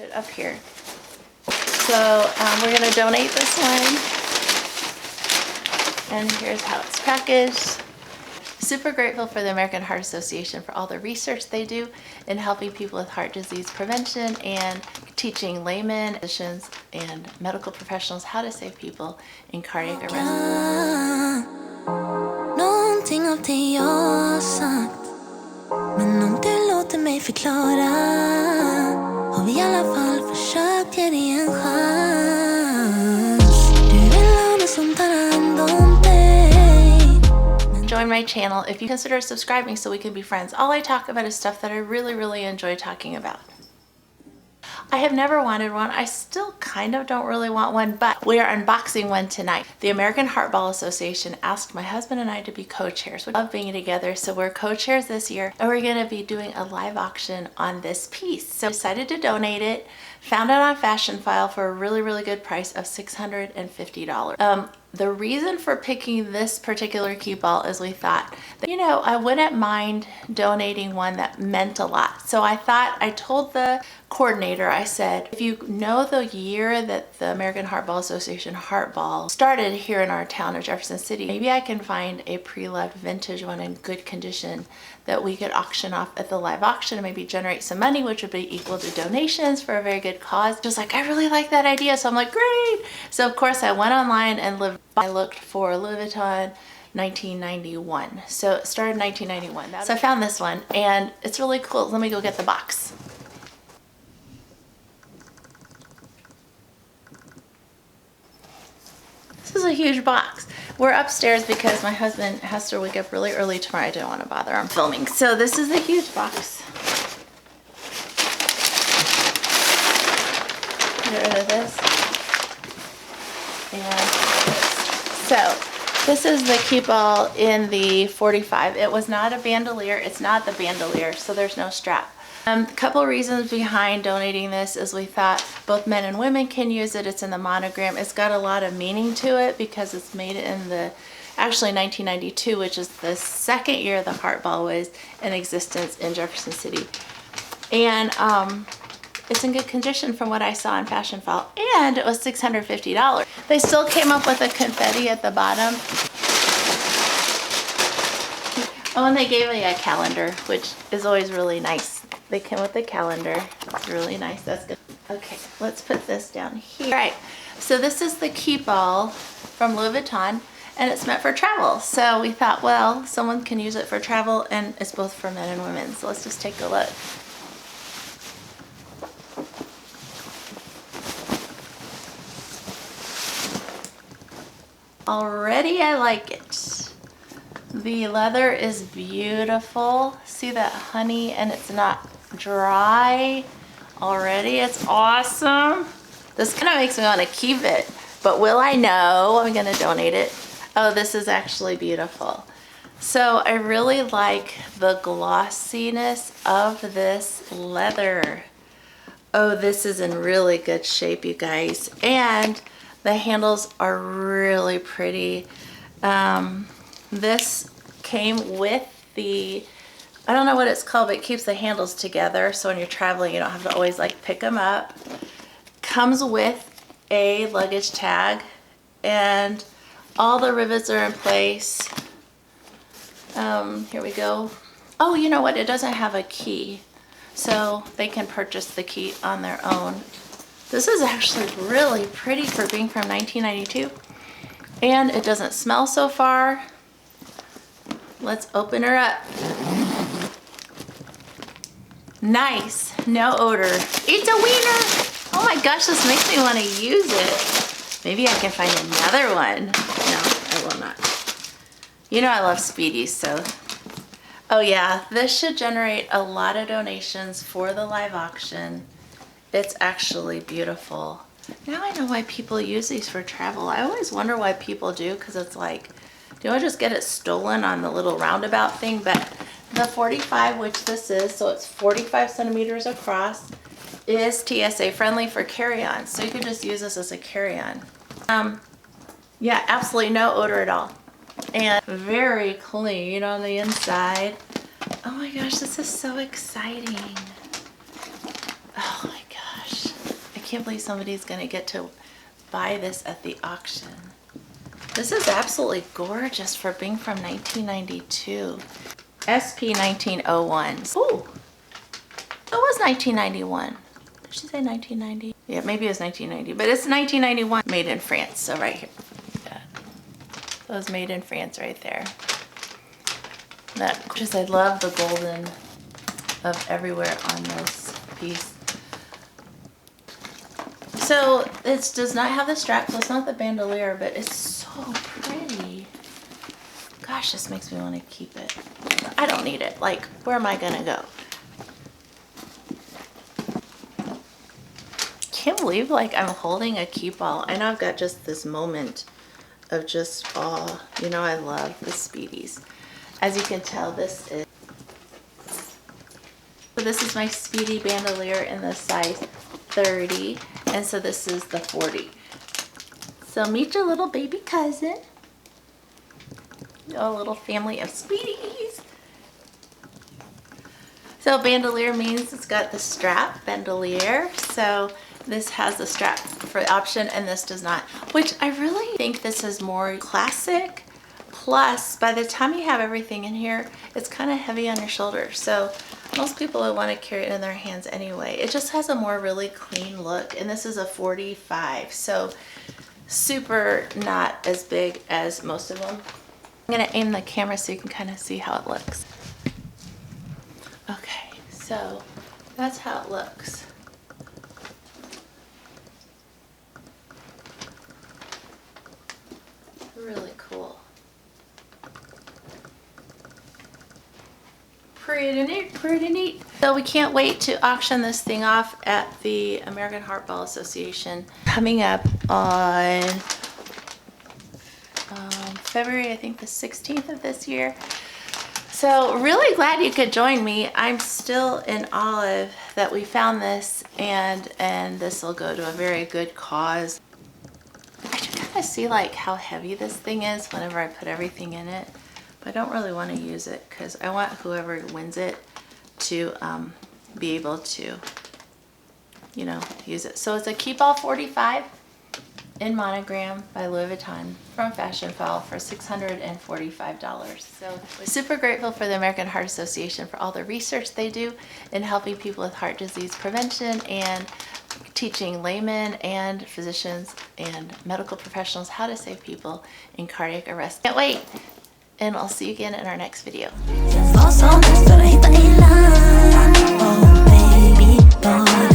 Put it up here. So we're going to donate this one. And here's how it's packaged. Super grateful for the American Heart Association for all the research they do in helping people with heart disease prevention and teaching laymen, physicians, and medical professionals how to save people in cardiac arrest. Någonting av det jag har sagt, men om du låter mig förklara, har vi I alla fall försökt ge dig en chans. Du vill ha någon som tar hand om dig. Join my channel if you consider subscribing so we can be friends. All I talk about is stuff that I really enjoy talking about. I have never wanted one. I still kind of don't really want one, but we are unboxing one tonight. The American Heart Ball Association asked my husband and I to be co-chairs. We love being together, so we're co-chairs this year, and we're going to be doing a live auction on this piece. So I decided to donate it. Found it on Fashion File for a really good price of $650. The reason for picking this particular Keepall is we thought that, you know, I wouldn't mind donating one that meant a lot. So I thought, I told the coordinator, I said, if you know the year that the American Heart Ball Association Heart Ball started here in our town of Jefferson City, maybe I can find a pre-loved vintage one in good condition that we could auction off at the live auction and maybe generate some money, which would be equal to donations for a very good cause. Just like, I really like that idea. So I'm like, great. So of course I went online and I looked for Louis Vuitton 1991. So it started in 1991. So I found this one and it's really cool. Let me go get the box. This is a huge box. We're upstairs because my husband has to wake up really early tomorrow. I don't want to bother him filming. So this is a huge box. Get rid of this. And so this is the Keepall in the 45. It was not a bandolier. It's not the bandolier, so there's no strap. A couple reasons behind donating this is we thought both men and women can use it. It's in the Monogram. It's got a lot of meaning to it because it's made in the actually 1992, which is the second year the Heart Ball was in existence in Jefferson City. And it's in good condition from what I saw in Fashion File, and it was $650. They still came up with a confetti at the bottom. Oh, and they gave me a calendar, which is always really nice. They came with a calendar. It's really nice. That's good. Okay, let's put this down here. All right, so this is the Keepall from Louis Vuitton, and it's meant for travel. So we thought, well, someone can use it for travel, and it's both for men and women. So let's just take a look. Already I like it. The leather is beautiful. See that honey, and it's not dry already. It's awesome. This kind of makes me want to keep it, but will I know? I'm going to donate it. Oh, this is actually beautiful. So I really like the glossiness of this leather. Oh, this is in really good shape, you guys. And the handles are really pretty. This came with the, I don't know what it's called, but it keeps the handles together. So when you're traveling, you don't have to always like pick them up. Comes with a luggage tag and all the rivets are in place. Here we go. Oh, you know what? It doesn't have a key. So they can purchase the key on their own. This is actually really pretty for being from 1992. And it doesn't smell so far. Let's open her up. Nice, no odor. It's a wiener. Oh my gosh, this makes me want to use it. Maybe I can find another one. No, I will not. You know I love Speedies, so. Oh yeah, this should generate a lot of donations for the live auction. It's actually beautiful. Now I know why people use these for travel. I always wonder why people do, because it's like, do I just get it stolen on the little roundabout thing? But the 45, which this is, so it's 45 centimeters across, is TSA friendly for carry-on. So you could just use this as a carry-on. Yeah, absolutely no odor at all. And very clean on the inside. Oh my gosh, this is so exciting. Oh my gosh. can't believe somebody's gonna get to buy this at the auction. This is absolutely gorgeous for being from 1992. SP 1901. Ooh, it was 1991. Did she say 1990? Yeah, maybe it was 1990, but it's 1991. Made in France, so right here. Yeah. So it was made in France right there. That gorgeous. I love the golden of everywhere on this piece. So it does not have the strap, so it's not the bandolier, but it's so pretty. Gosh, this makes me want to keep it. I don't need it. Like, where am I gonna go? Can't believe like I'm holding a Keepall. I know I've got just this moment of just awe. You know, I love the Speedies. As you can tell, this is my Speedy bandolier in the size 30, and so this is the 40. So meet your little baby cousin. A little family of Speedies. So bandolier means it's got the strap, bandolier. So this has the strap for the option and this does not, which I really think this is more classic. Plus, by the time you have everything in here, it's kind of heavy on your shoulders. So most people would want to carry it in their hands anyway. It just has a more really clean look, and this is a 45. So super not as big as most of them. I'm gonna aim the camera so you can kind of see how it looks. Okay, so that's how it looks. Really cool. Pretty neat, pretty neat. So we can't wait to auction this thing off at the American Heartball Association coming up on February, I think the 16th of this year. So really glad you could join me. I'm still in awe that we found this, and this will go to a very good cause. I should kind of see like how heavy this thing is whenever I put everything in it. But I don't really want to use it because I want whoever wins it to be able to, you know, use it. So it's a Keepall 45 in Monogram by Louis Vuitton from Fashionphile for $645. So we're super grateful for the American Heart Association for all the research they do in helping people with heart disease prevention and teaching laymen and physicians and medical professionals how to save people in cardiac arrest. Can't wait! And I'll see you again in our next video. Jag var som bäst för att hitta en land. Oh baby, bara